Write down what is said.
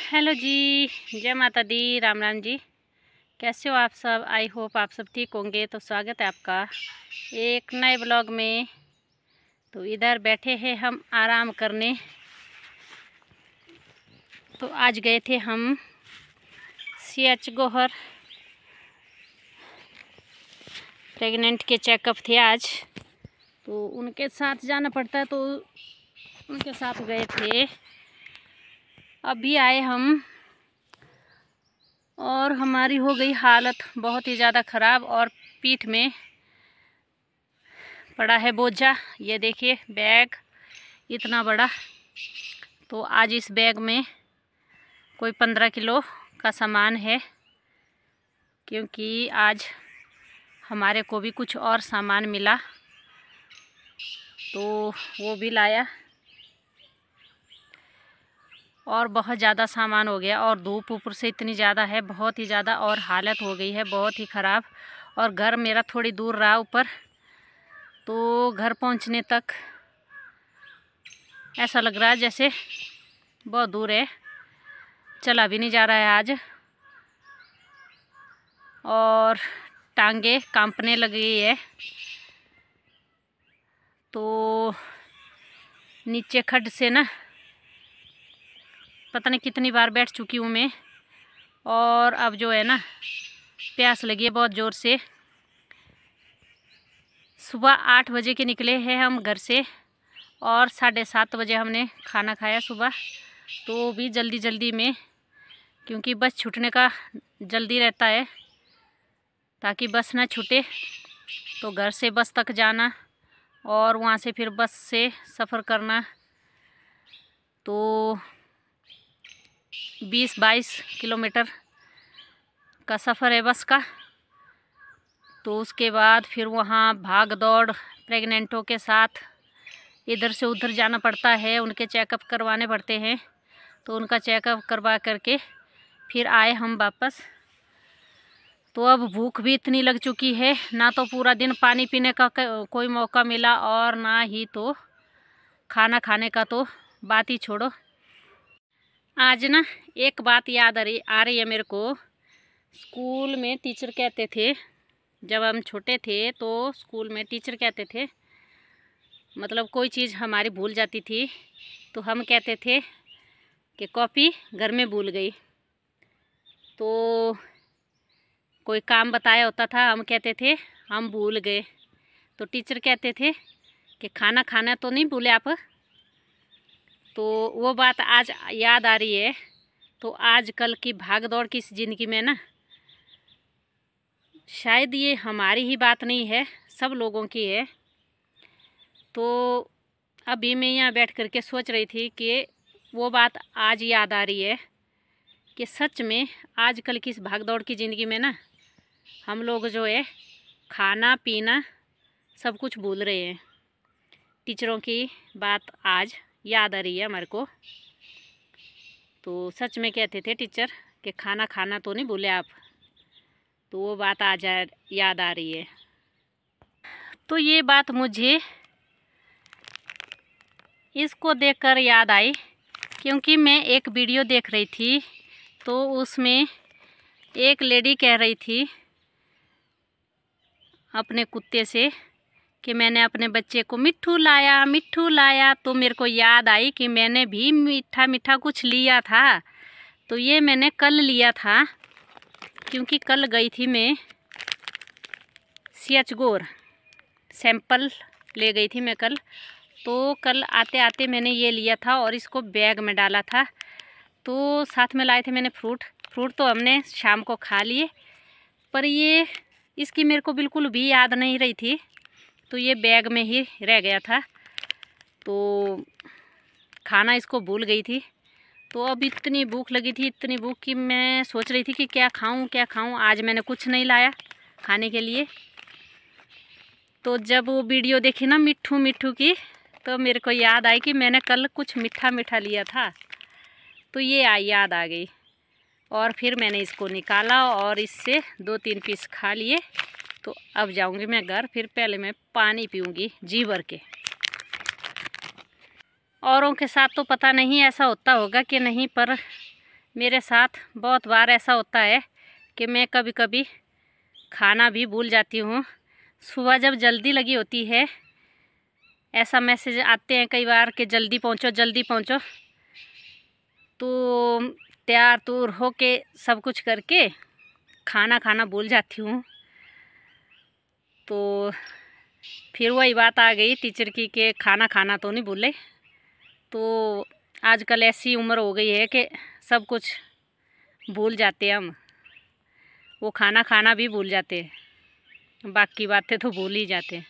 Hello जी, जय माता दी, राम राम जी। कैसे हो आप सब? आई होप आप सब ठीक होंगे। तो स्वागत है आपका एक नए ब्लॉग में। तो इधर बैठे हैं हम आराम करने। तो आज गए थे हम CH गोहर, प्रेग्नेंट के चेकअप थे आज, तो उनके साथ जाना पड़ता है, तो उनके साथ गए थे। अभी आए हम और हमारी हो गई हालत बहुत ही ज़्यादा ख़राब और पीठ में पड़ा है बोझा। ये देखिए बैग इतना बड़ा। तो आज इस बैग में कोई 15 किलो का सामान है, क्योंकि आज हमारे को भी कुछ और सामान मिला तो वो भी लाया। और बहुत ज़्यादा सामान हो गया और धूप ऊपर से इतनी ज़्यादा है, बहुत ही ज़्यादा, और हालत हो गई है बहुत ही ख़राब। और घर मेरा थोड़ी दूर रहा ऊपर, तो घर पहुंचने तक ऐसा लग रहा है जैसे बहुत दूर है, चला भी नहीं जा रहा है आज। और टांगे कांपने लगी है। तो नीचे खड्ड से ना पता नहीं कितनी बार बैठ चुकी हूँ मैं। और अब जो है ना प्यास लगी है बहुत ज़ोर से। सुबह 8 बजे के निकले हैं हम घर से और 7:30 बजे हमने खाना खाया सुबह। तो भी जल्दी जल्दी में, क्योंकि बस छूटने का जल्दी रहता है ताकि बस ना छूटे। तो घर से बस तक जाना और वहाँ से फिर बस से सफ़र करना, तो 20-22 किलोमीटर का सफ़र है बस का। तो उसके बाद फिर वहाँ भाग दौड़ प्रेग्नेंटों के साथ इधर से उधर जाना पड़ता है, उनके चेकअप करवाने पड़ते हैं। तो उनका चेकअप करवा करके फिर आए हम वापस। तो अब भूख भी इतनी लग चुकी है, ना तो पूरा दिन पानी पीने का कोई मौका मिला और ना ही तो खाना खाने का, तो बात ही छोड़ो। आज ना एक बात याद आ रही है मेरे को। स्कूल में टीचर कहते थे, जब हम छोटे थे तो स्कूल में टीचर कहते थे, मतलब कोई चीज़ हमारी भूल जाती थी तो हम कहते थे कि कॉपी घर में भूल गई। तो कोई काम बताया होता था, हम कहते थे हम भूल गए। तो टीचर कहते थे कि खाना खाना तो नहीं भूले आप। तो वो बात आज याद आ रही है। तो आजकल की भाग दौड़ की इस ज़िंदगी में ना, शायद ये हमारी ही बात नहीं है, सब लोगों की है। तो अभी मैं यहाँ बैठ कर के सोच रही थी कि वो बात आज याद आ रही है कि सच में आजकल की इस भाग दौड़ की ज़िंदगी में ना, हम लोग जो है खाना पीना सब कुछ भूल रहे हैं। टीचरों की बात आज याद आ रही है हमारे को। तो सच में कहते थे टीचर कि खाना खाना तो नहीं भूले आप। तो वो बात आज याद आ रही है। तो ये बात मुझे इसको देखकर याद आई, क्योंकि मैं एक वीडियो देख रही थी। तो उसमें एक लेडी कह रही थी अपने कुत्ते से कि मैंने अपने बच्चे को मिट्ठू लाया मिट्ठू लाया। तो मेरे को याद आई कि मैंने भी मीठा मीठा कुछ लिया था। तो ये मैंने कल लिया था, क्योंकि कल गई थी मैं CH गोहर, सैंपल ले गई थी मैं कल। तो कल आते आते मैंने ये लिया था और इसको बैग में डाला था। तो साथ में लाए थे मैंने फ्रूट तो हमने शाम को खा लिए, पर ये इसकी मेरे को बिल्कुल भी याद नहीं रही थी। तो ये बैग में ही रह गया था, तो खाना इसको भूल गई थी। तो अब इतनी भूख लगी थी, इतनी भूख कि मैं सोच रही थी कि क्या खाऊं क्या खाऊं। आज मैंने कुछ नहीं लाया खाने के लिए। तो जब वो वीडियो देखी ना मिट्ठू मिट्ठू की, तो मेरे को याद आई कि मैंने कल कुछ मीठा मीठा लिया था। तो ये याद आ गई और फिर मैंने इसको निकाला और इससे 2-3 पीस खा लिए। तो अब जाऊंगी मैं घर, फिर पहले मैं पानी पीऊंगी जी भर के। औरों के साथ तो पता नहीं ऐसा होता होगा कि नहीं, पर मेरे साथ बहुत बार ऐसा होता है कि मैं कभी कभी खाना भी भूल जाती हूँ। सुबह जब जल्दी लगी होती है, ऐसा मैसेज आते हैं कई बार कि जल्दी पहुँचो जल्दी पहुँचो, तो तैयार तूर हो के सब कुछ करके खाना भूल जाती हूँ। तो फिर वही बात आ गई टीचर की कि खाना तो नहीं भूले। तो आजकल ऐसी उम्र हो गई है कि सब कुछ भूल जाते हैं हम। वो खाना भी भूल जाते हैं, बाकी बातें तो भूल ही जाते हैं।